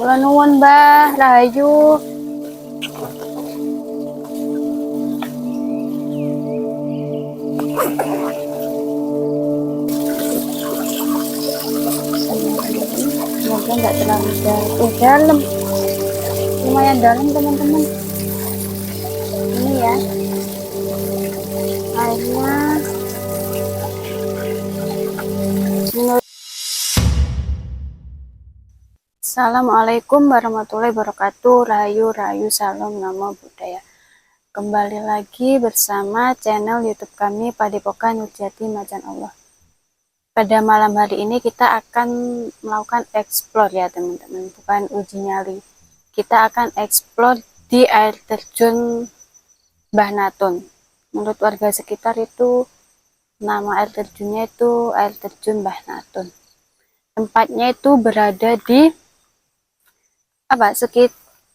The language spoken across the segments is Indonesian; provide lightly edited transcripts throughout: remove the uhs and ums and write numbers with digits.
Kula nuwun Mbah Rahayu. Semoga nggak terlalu jauh. Dalam, lumayan dalam teman-teman. Ini ya airnya. Assalamualaikum warahmatullahi wabarakatuh. Rahayu salam namo buddhaya. Kembali lagi bersama channel YouTube kami Padepokan Nurjati Macan Allah. Pada malam hari ini kita akan melakukan explore ya teman-teman, bukan uji nyali. Kita akan explore di air terjun Mbah Natun. Menurut warga sekitar itu nama air terjunnya itu air terjun Mbah Natun. Tempatnya itu berada di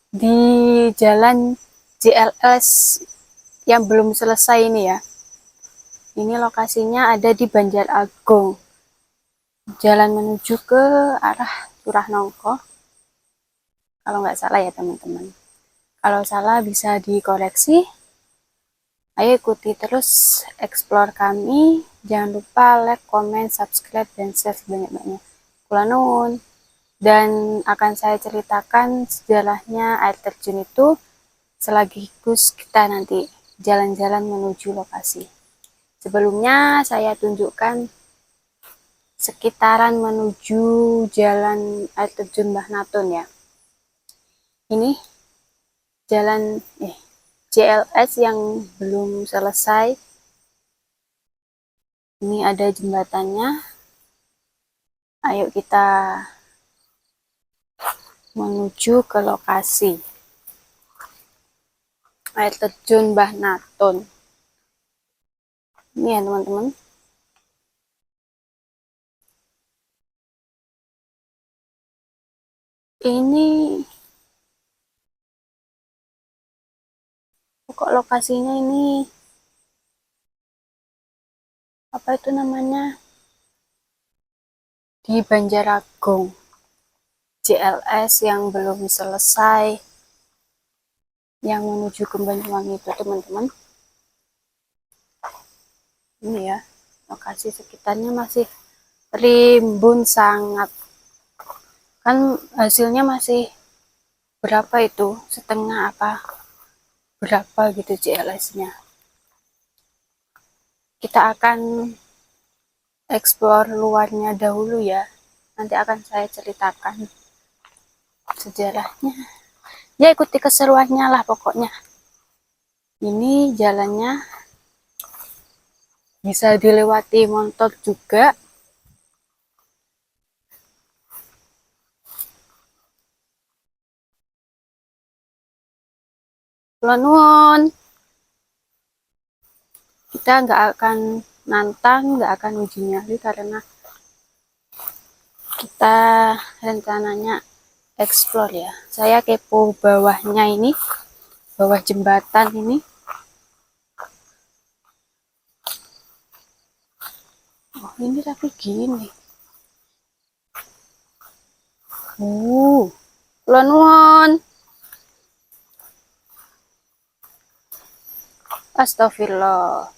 di jalan JLS yang belum selesai ini ya. Ini lokasinya ada di Banjar Agung. Jalan menuju ke arah Curah Nongko. Kalau nggak salah ya teman-teman. Kalau salah bisa dikoreksi. Ayo ikuti terus explore kami. Jangan lupa like, comment, subscribe, dan share sebanyak-banyaknya. Kula nuwun. Dan akan saya ceritakan sejarahnya air terjun itu sekaligus kita nanti jalan-jalan menuju lokasi. Sebelumnya saya tunjukkan sekitaran menuju jalan air terjun Mbah Natun ya. Ini jalan JLS yang belum selesai. Ini ada jembatannya. Ayo kita menuju ke lokasi air terjun Mbah Natun. Ini ya teman-teman. Ini kok lokasinya ini apa itu namanya, di Banjar Agung. JLS yang belum selesai yang menuju ke Banyuwangi itu teman-teman. Ini ya lokasi sekitarnya masih rimbun sangat, kan hasilnya masih berapa itu, setengah apa berapa gitu JLS-nya. Kita akan explore luarnya dahulu ya, nanti akan saya ceritakan sejarahnya ya, ikuti keseruannya lah pokoknya. Ini jalannya bisa dilewati motor juga. Nuwun. Kita nggak akan nantang, nggak akan uji nyali karena kita rencananya explore ya. Saya kepo bawahnya ini, bawah jembatan ini. Oh ini tapi gini. Nuwun. Astagfirullah.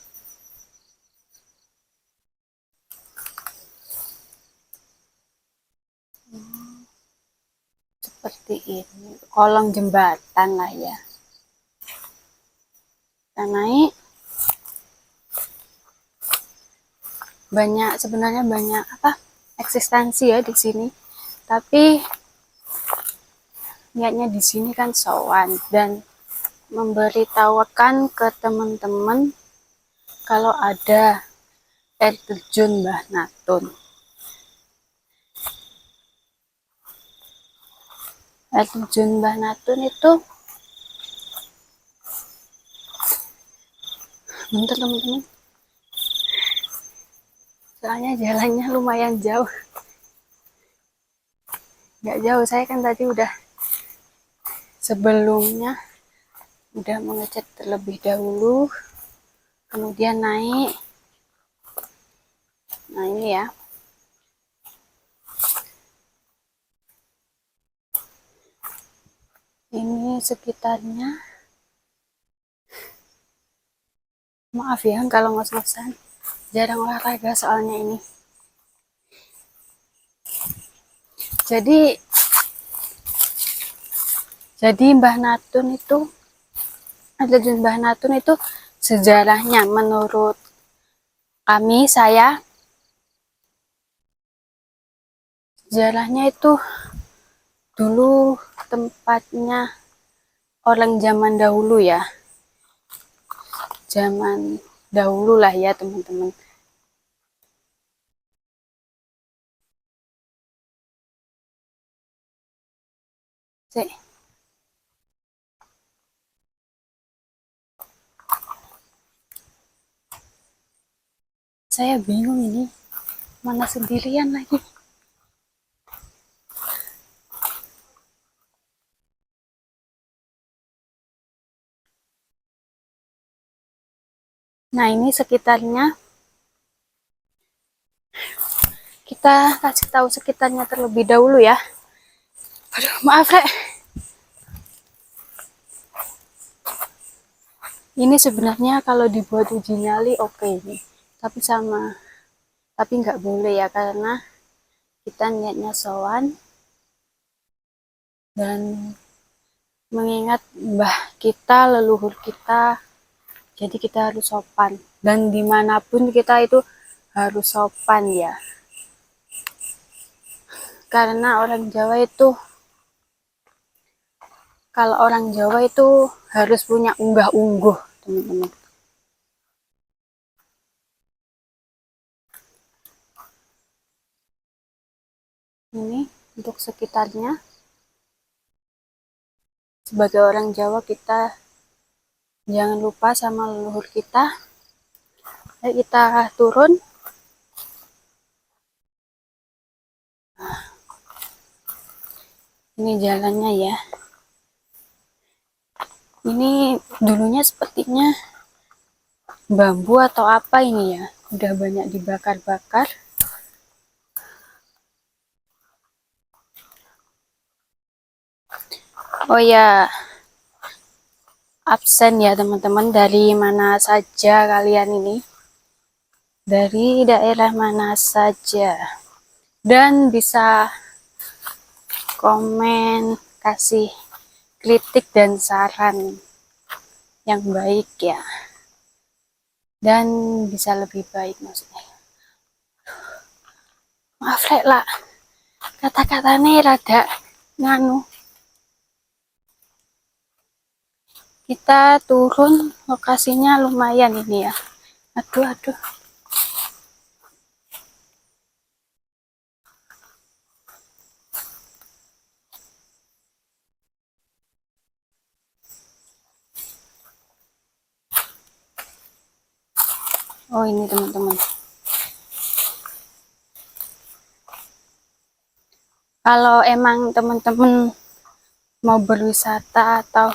Seperti ini, kolong jembatan lah ya. Kita naik. Sebenarnya banyak eksistensi ya di sini. Tapi niatnya di sini kan sowan dan memberitahukan ke teman-teman kalau ada air terjun Mbah Natun. Air terjun Mbah Natun itu bentar teman-teman, soalnya jalannya lumayan jauh. Nggak jauh, saya kan tadi sebelumnya udah mengecek terlebih dahulu, kemudian naik. Nah ini ya, Ini sekitarnya. Maaf ya kalau ngos-ngosan, jarang olahraga soalnya ini. Jadi Mbah Natun itu, legend Mbah Natun itu sejarahnya menurut saya sejarahnya itu dulu tempatnya orang zaman dahulu ya, zaman dahulu lah ya teman-teman. Saya bingung ini, mana sendirian lagi. Nah, ini sekitarnya. Kita kasih tahu sekitarnya terlebih dahulu ya. Aduh, maaf, Rek. Ini sebenarnya kalau dibuat uji nyali oke nih. Tapi nggak boleh ya, karena kita niatnya sowan dan mengingat mbah kita, leluhur kita. Jadi kita harus sopan, dan dimanapun kita itu harus sopan ya, karena kalau orang Jawa itu harus punya unggah-ungguh teman-teman. Ini untuk sekitarnya. Sebagai orang Jawa, kita jangan lupa sama leluhur kita. Ayo kita turun. Ini jalannya ya. Ini dulunya sepertinya bambu atau apa ini ya. Udah banyak dibakar-bakar. Oh ya, absen ya teman-teman, dari mana saja kalian ini. Dari daerah mana saja. Dan bisa komen, kasih kritik dan saran yang baik ya, dan bisa lebih baik maksudnya. Maaf Rek lah, kata-katanya rada nganu. Kita turun, lokasinya lumayan ini ya. Aduh. Oh ini teman-teman. Kalau emang teman-teman mau berwisata atau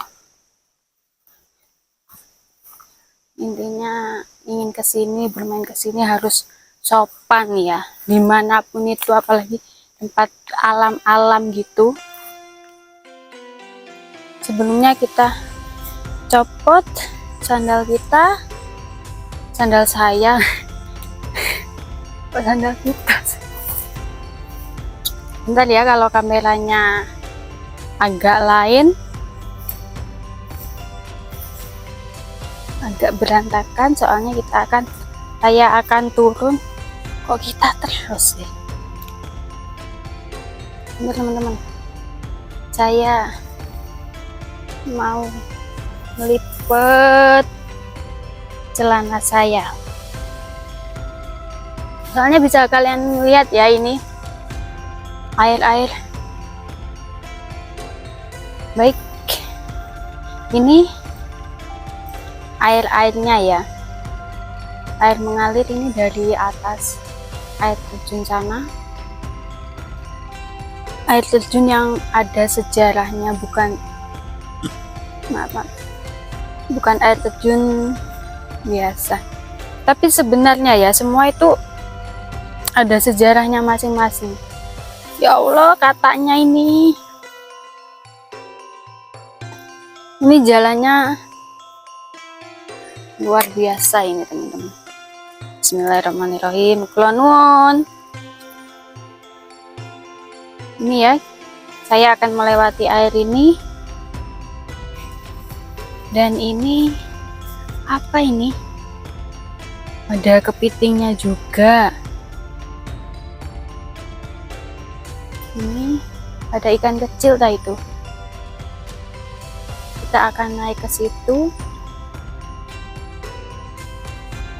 intinya ingin kesini, bermain kesini, harus sopan ya, dimanapun itu, apalagi tempat alam-alam gitu. Sebelumnya kita copot sandal kita, sandal saya, sandal kita. Bentar ya, kalau kameranya agak lain, agak berantakan, soalnya saya akan turun. Kok kita terus sih? Bentar teman-teman, saya mau melipet celana saya, soalnya bisa kalian lihat ya, ini air baik, ini airnya ya, air mengalir ini dari atas air terjun sana, air terjun yang ada sejarahnya, bukan air terjun biasa. Tapi sebenarnya ya, semua itu ada sejarahnya masing-masing. Ya Allah, katanya ini Ini jalannya luar biasa ini teman-teman. Bismillahirrahmanirrahim. Kula nuwun. Ini ya, saya akan melewati air ini. Dan ini apa ini? Ada kepitingnya juga. Ini ada ikan kecil tah itu. Kita akan naik ke situ.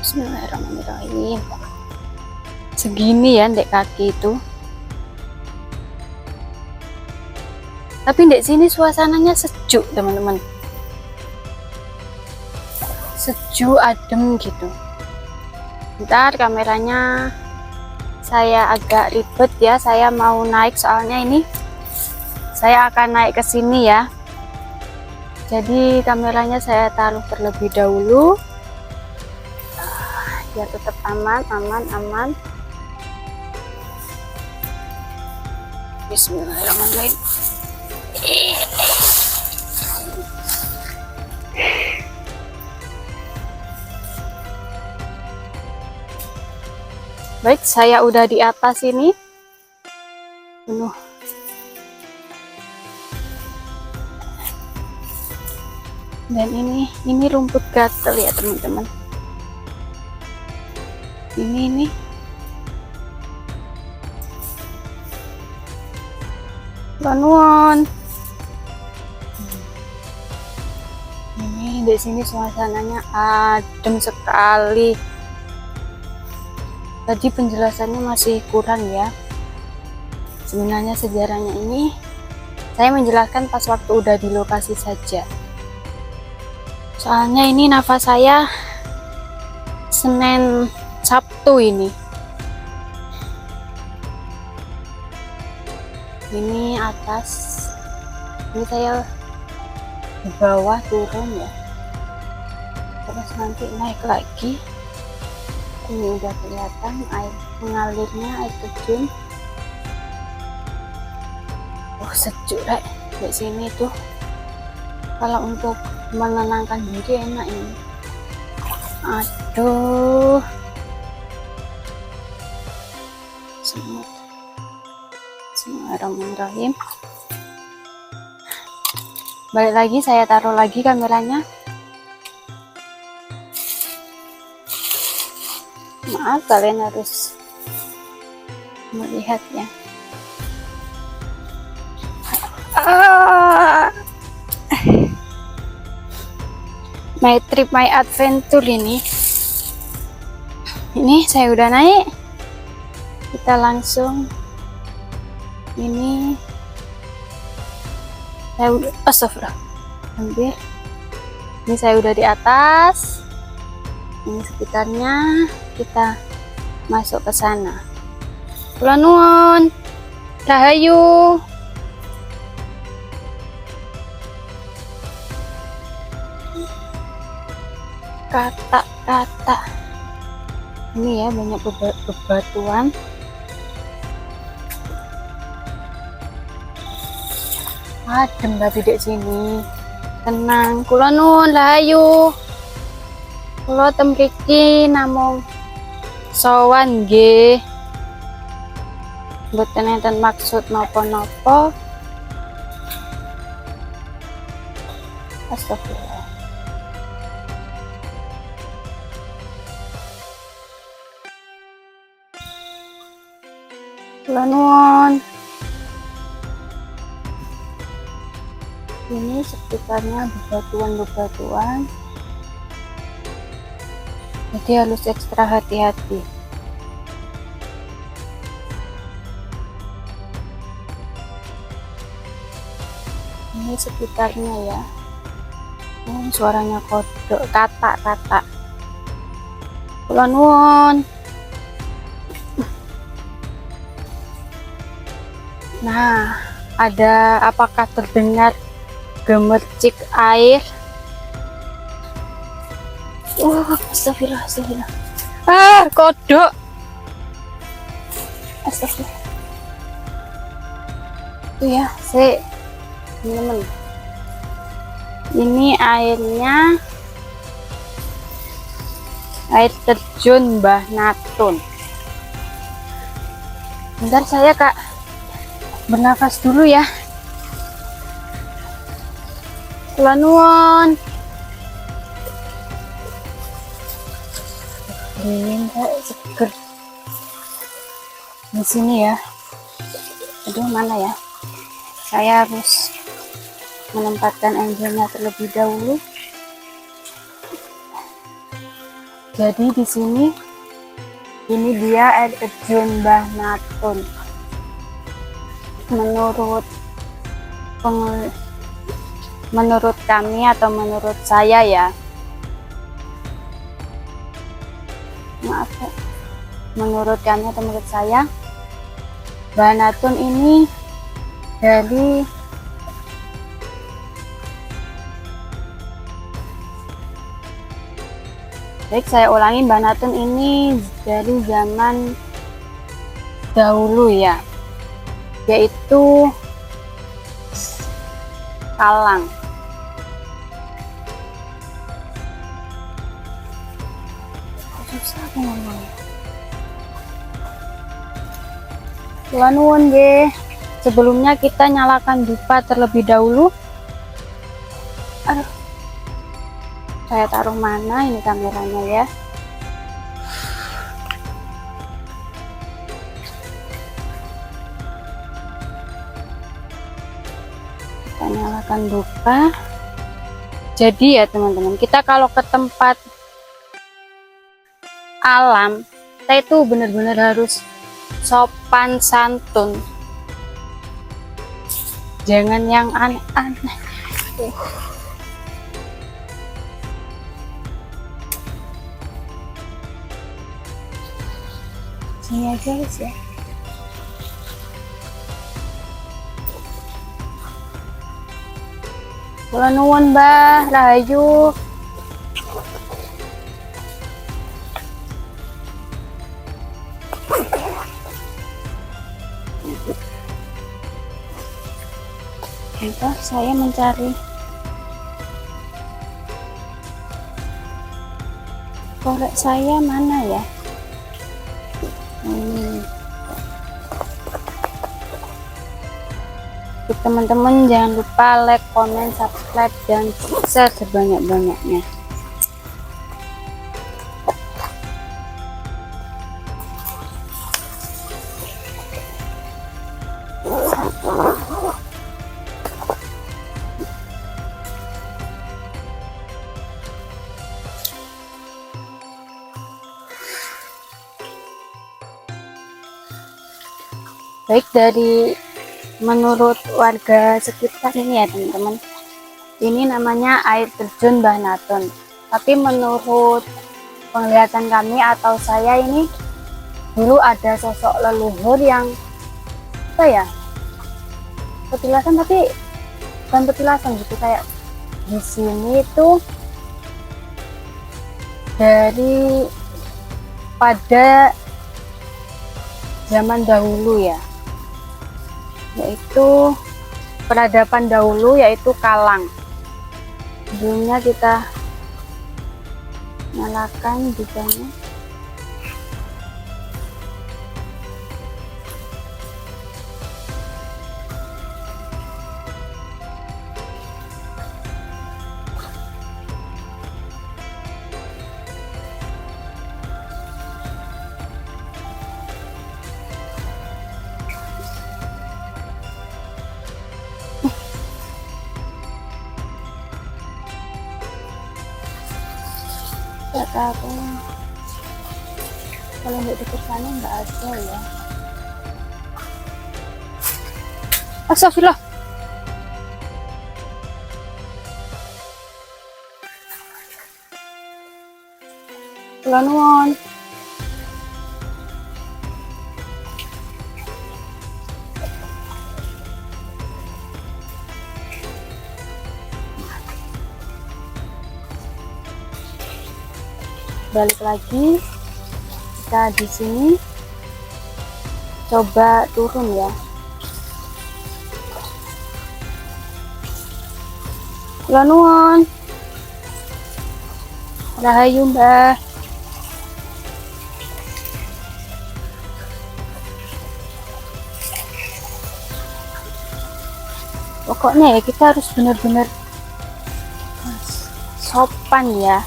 Bismillahirrahmanirrahim. Segini ya ndek kaki itu. Tapi ndek sini suasananya sejuk teman-teman. Sejuk, adem gitu. Bentar, kameranya saya agak ribet ya. Saya mau naik soalnya ini saya akan naik ke sini ya. Jadi kameranya saya taruh terlebih dahulu biar tetap aman. Bismillahirrahmanirrahim. Baik, saya udah di atas ini. Penuh. Dan ini rumput gatel ya teman-teman. Ini Bangun. Ini di sini suasananya adem sekali. Tadi penjelasannya masih kurang ya. Sebenarnya sejarahnya ini saya menjelaskan pas waktu udah di lokasi saja. Soalnya ini nafas saya Senin Sabtu ini. Ini atas. Ini saya di bawah turun ya. Terus nanti naik lagi. Ini udah kelihatan air mengalirnya, air terjun. Oh sejuk rek di sini tuh. Kalau untuk menenangkan diri enak ini. Aduh, semut. Bismillahirrahmanirrahim. Balik lagi, saya taruh lagi kameranya. Maaf kalian harus melihat ya. My trip, my adventure ini saya udah naik. Kita langsung ini saya udah astagfirullah ambil. Ini saya udah di atas. Ini sekitarnya, kita masuk ke sana. Kula nuwun. Rahayu. Kata-kata. Ini ya banyak bebatuan. Adem tapi di sini. Tenang. Kula nuwun rahayu. Kula tem mriki namung sowan nggih. Mboten enten maksud napa-napa. Astagfirullah. Kula nuwun. Ini sekitarnya bebatuan-bebatuan. Jadi harus ekstra hati-hati. Ini sekitarnya ya. Suaranya kodok, kata-kata. Kula nuwun. Nah, ada apakah terdengar gemercik air? Astagfirullah, astagfirullah. Kodok. Astagfirullah. Itu ya, teman-teman. Ini airnya air terjun Mbah Natun. Bentar saya Kak bernafas dulu ya. Kula nuwun. Dingin Kak, seger. Di sini ya. Aduh, mana ya? Saya harus menempatkan angelnya terlebih dahulu. Jadi di sini ini dia air terjun Mbah Natun. Menurut kami atau menurut saya ya, maaf ya, menurut kami atau menurut saya, Mbah Natun ini dari baik saya ulangi, Mbah Natun ini dari zaman dahulu ya, yaitu Kalang. Susah ngomongnya. Kula nuwun nggih. Sebelumnya kita nyalakan dupa terlebih dahulu. Aduh. Saya taruh mana ini kameranya ya? Kita nyalakan dupa. Jadi ya teman-teman, kita kalau ke tempat alam, kita itu benar-benar harus sopan santun, jangan yang aneh-aneh. Sini aja guys ya. Kula nuwun Mbah Rahayu. Entah, saya mencari korek saya mana ya? Teman-teman jangan lupa like, comment, subscribe, dan share sebanyak-banyaknya. Baik, dari menurut warga sekitar ini ya teman-teman, ini namanya air terjun Mbah Natun. Tapi menurut penglihatan kami atau saya ini, dulu ada sosok leluhur yang apa ya, petilasan, tapi bukan petilasan gitu, kayak di sini itu dari pada zaman dahulu ya, yaitu peradaban dahulu, yaitu Kalang. Sebelumnya kita nyalakan dupanya. Gak tahu kalau untuk di sana nggak ada ya. Astagfirullah. Kula nuwun. Balik lagi, kita di sini coba turun ya. Kula nuwun. Rahayu Mbah. Pokoknya ya kita harus benar-benar sopan ya,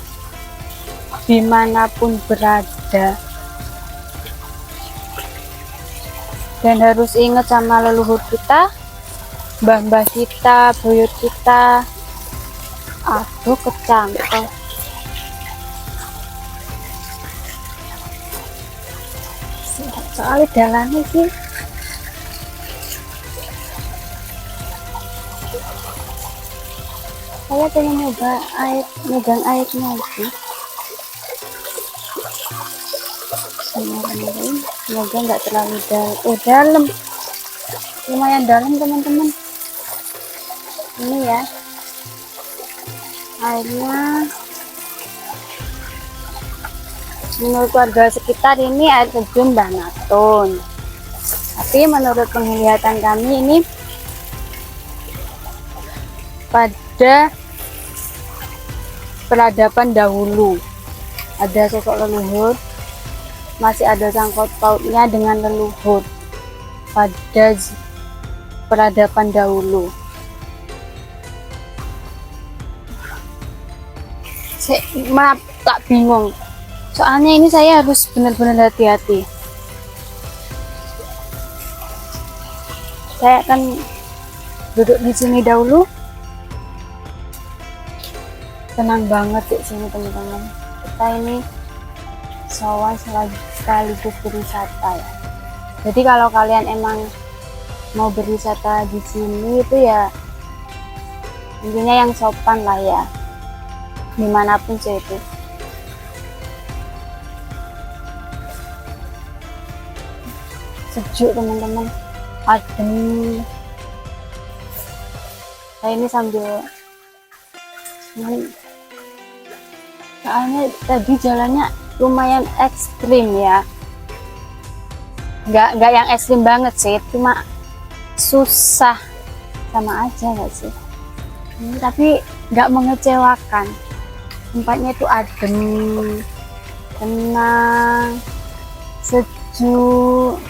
dimanapun berada, dan harus ingat sama leluhur kita, mbah-mbah kita, buyut kita. Aduh kecantol. Soalnya jalannya sih saya pengen nyoba air, megang airnya itu. Semoga nggak terlalu dalam. Dalam, lumayan dalam teman-teman. Ini ya airnya. Menurut warga sekitar ini air terjun Banatun, tapi menurut penglihatan kami ini pada peradaban dahulu ada sosok leluhur, masih ada sangkut pautnya dengan leluhur pada peradaban dahulu. Maaf, tak bingung. Soalnya ini saya harus benar-benar hati-hati. Saya akan duduk di sini dahulu. Tenang banget di sini teman-teman. Kita ini sowan sekaligus berwisata ya. Jadi kalau kalian emang mau berwisata di sini itu ya intinya yang sopan lah ya, dimanapun sih itu. Sejuk teman-teman, adem. Saya ini sambil soalnya tadi jalannya lumayan ekstrim ya, nggak yang ekstrim banget sih, cuma susah, sama aja nggak sih. Tapi nggak mengecewakan, tempatnya itu adem, tenang, sejuk.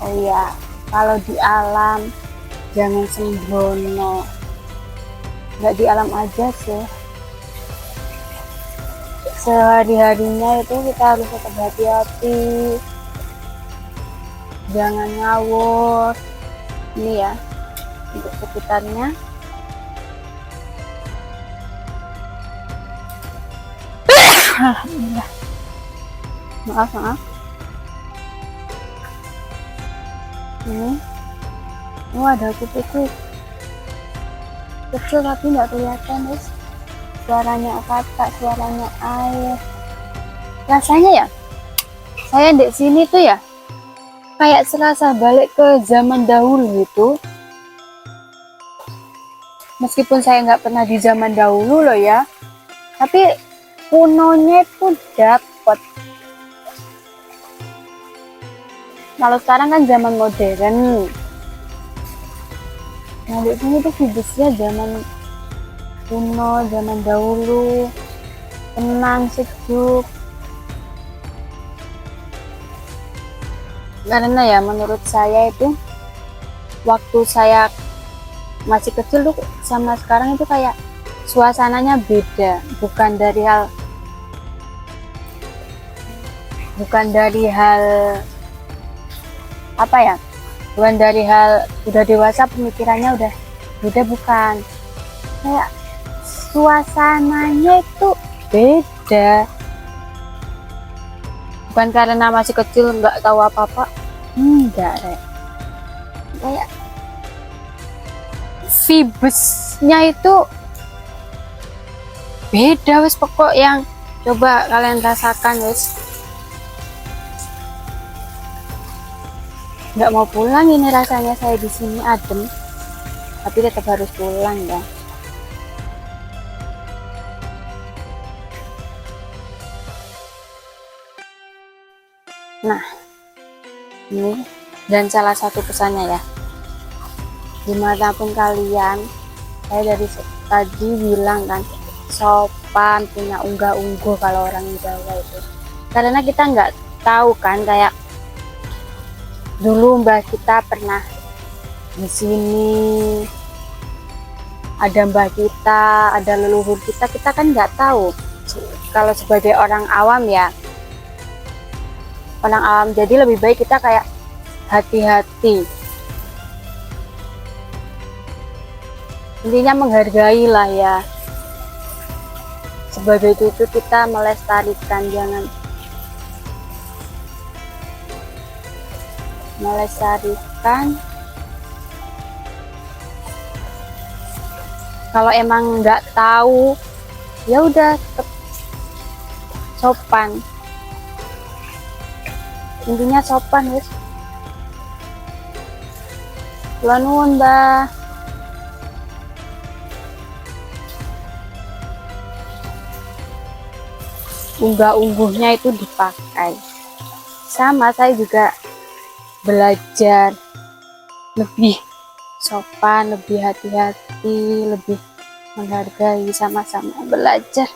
Oh iya, kalau di alam jangan sembrono. Nggak di alam aja sih, sehari-harinya itu kita harus tetap hati-hati, jangan ngawur. Ini ya untuk sekitarnya. Alhamdulillah. Maaf. Ini ada kupu-kupu kecil tapi nggak kelihatan guys. Suaranya kakak, suaranya air. Rasanya ya, saya di sini tuh ya kayak serasa balik ke zaman dahulu gitu. Meskipun saya nggak pernah di zaman dahulu loh ya, tapi kunonya pun dapet. Kalau sekarang kan zaman modern. Nah di sini tuh vibesnya zaman kuno, zaman dahulu, tenang, sejuk. Karena ya menurut saya itu waktu saya masih kecil tuh sama sekarang itu kayak suasananya beda, bukan dari hal apa ya, bukan dari hal udah dewasa pemikirannya udah bukan, kayak suasananya itu beda. Bukan karena masih kecil nggak tahu apa-apa, enggak rek, kayak vibesnya itu beda wes. Pokok yang coba kalian rasakan wes. Nggak mau pulang ini rasanya, saya di sini adem tapi tetap harus pulang ya. Nah Ini, dan salah satu pesannya ya, dimanapun kalian, saya dari tadi bilang kan, sopan, punya unggah-ungguh kalau orang Jawa itu, karena kita nggak tahu kan, kayak dulu mbah kita pernah di sini, ada mbah kita, ada leluhur kita, kita kan nggak tahu. Kalau sebagai orang awam ya, orang awam, jadi lebih baik kita kayak hati-hati, intinya menghargai lah ya. Sebagai itu kita melestarikan, jangan melestarikan. Kalau emang nggak tahu ya udah tetap sopan, intinya sopan guys. Kula nuwun mbah. Unggah-ungguhnya itu dipakai. Sama saya juga belajar lebih sopan, lebih hati-hati, lebih menghargai, sama-sama belajar.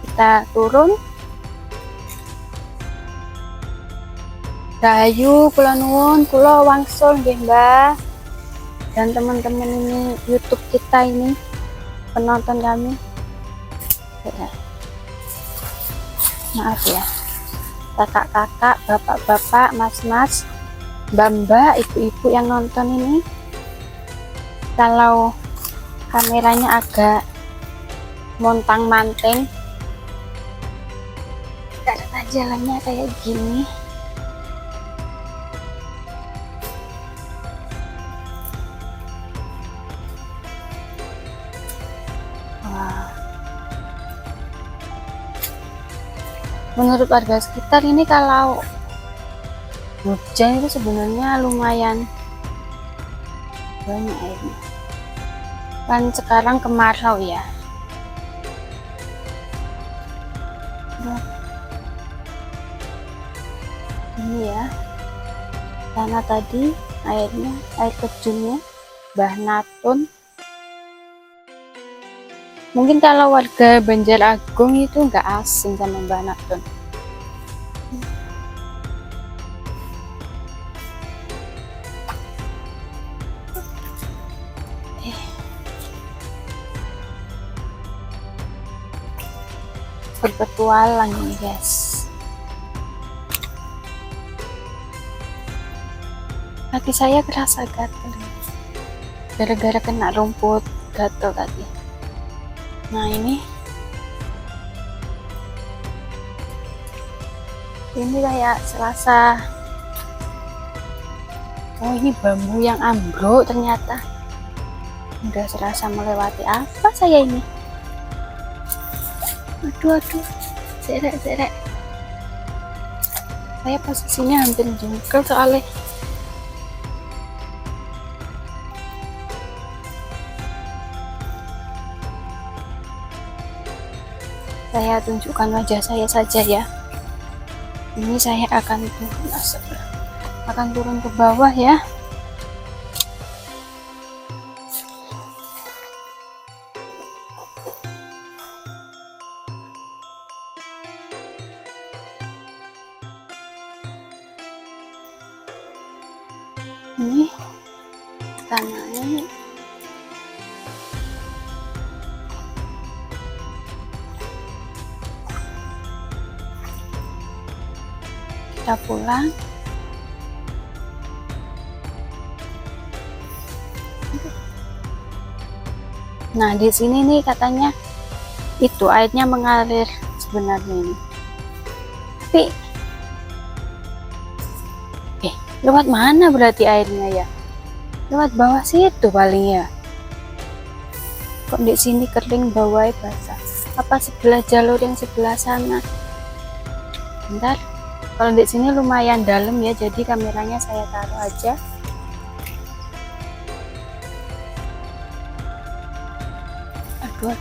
Kita turun. Rahayu, kula nuwun, kula wangsul nggih mbah. Dan teman-teman ini YouTube kita ini, penonton kami ya. Maaf ya, kakak-kakak, bapak-bapak, mas-mas, mbak-mbak, ibu-ibu yang nonton ini, kalau kameranya agak montang-manting karena jalannya kayak gini. Menurut warga sekitar ini kalau hujan itu sebenarnya lumayan banyak airnya. Kan sekarang kemarau ya. Nah, ini ya, karena tadi airnya, air terjunnya Mbah Natun. Mungkin kalau warga Banjaragung itu nggak asing sama Mbah Natun. Berpetualang ini guys. Kaki saya kerasa gatel gara-gara kena rumput gatel tadi. Nah ini kayak serasa, oh ini bambu yang ambruk ternyata. Udah serasa melewati apa saya ini. Aduh, serek. Saya posisinya hampir jungkel soalnya. Saya tunjukkan wajah saya saja ya. Ini saya akan turun ke bawah ya. Ini tanahnya. Kita pulang. Nah di sini nih katanya itu airnya mengalir sebenarnya ini. Tapi lewat mana berarti airnya ya? Lewat bawah situ paling ya. Kok di sini kering, bawahnya basah? Apa sebelah jalur yang sebelah sana? Bentar. Kalau di sini lumayan dalam ya, jadi kameranya saya taruh aja. Aduh.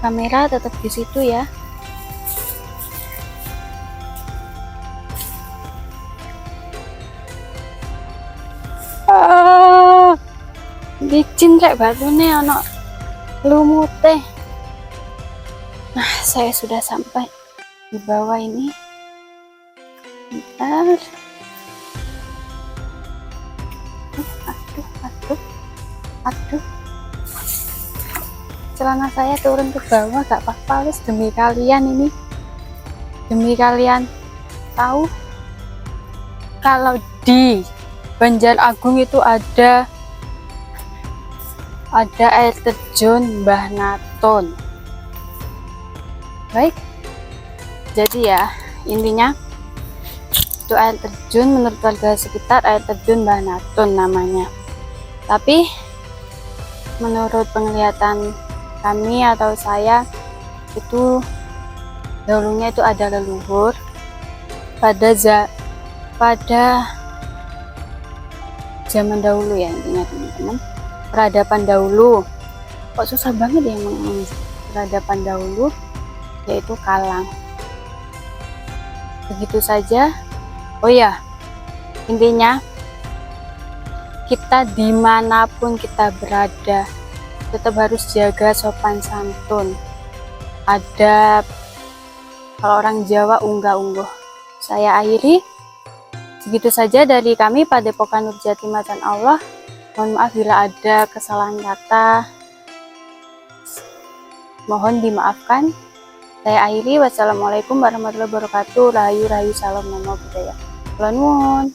Kamera tetap di situ ya. Licin rek batune ono lumute. Nah, saya sudah sampai di bawah ini. Bentar. Aduh. Celana saya turun ke bawah gak apa-apa, wis demi kalian ini. Demi kalian tahu kalau di Banjaragung itu ada air terjun Mbah Naton. Baik, jadi ya intinya itu air terjun, menurut warga sekitar air terjun Mbah Naton namanya. Tapi menurut penglihatan kami atau saya, itu dahulunya itu ada leluhur pada zaman dahulu ya, intinya teman-teman, peradaban dahulu. Kok susah banget ya emang peradaban dahulu, yaitu Kalang. Begitu saja. Oh ya, intinya kita dimanapun kita berada tetap harus jaga sopan santun, adab. Kalau orang Jawa unggah-ungguh. Saya akhiri segitu saja dari kami Padepokan Nurjati Macan Allah. Mohon maaf bila ada kesalahan kata, mohon dimaafkan. Saya akhiri. Wassalamualaikum warahmatullahi wabarakatuh. Rahayu rahayu, salam, namo buddhaya. Kula nuwun.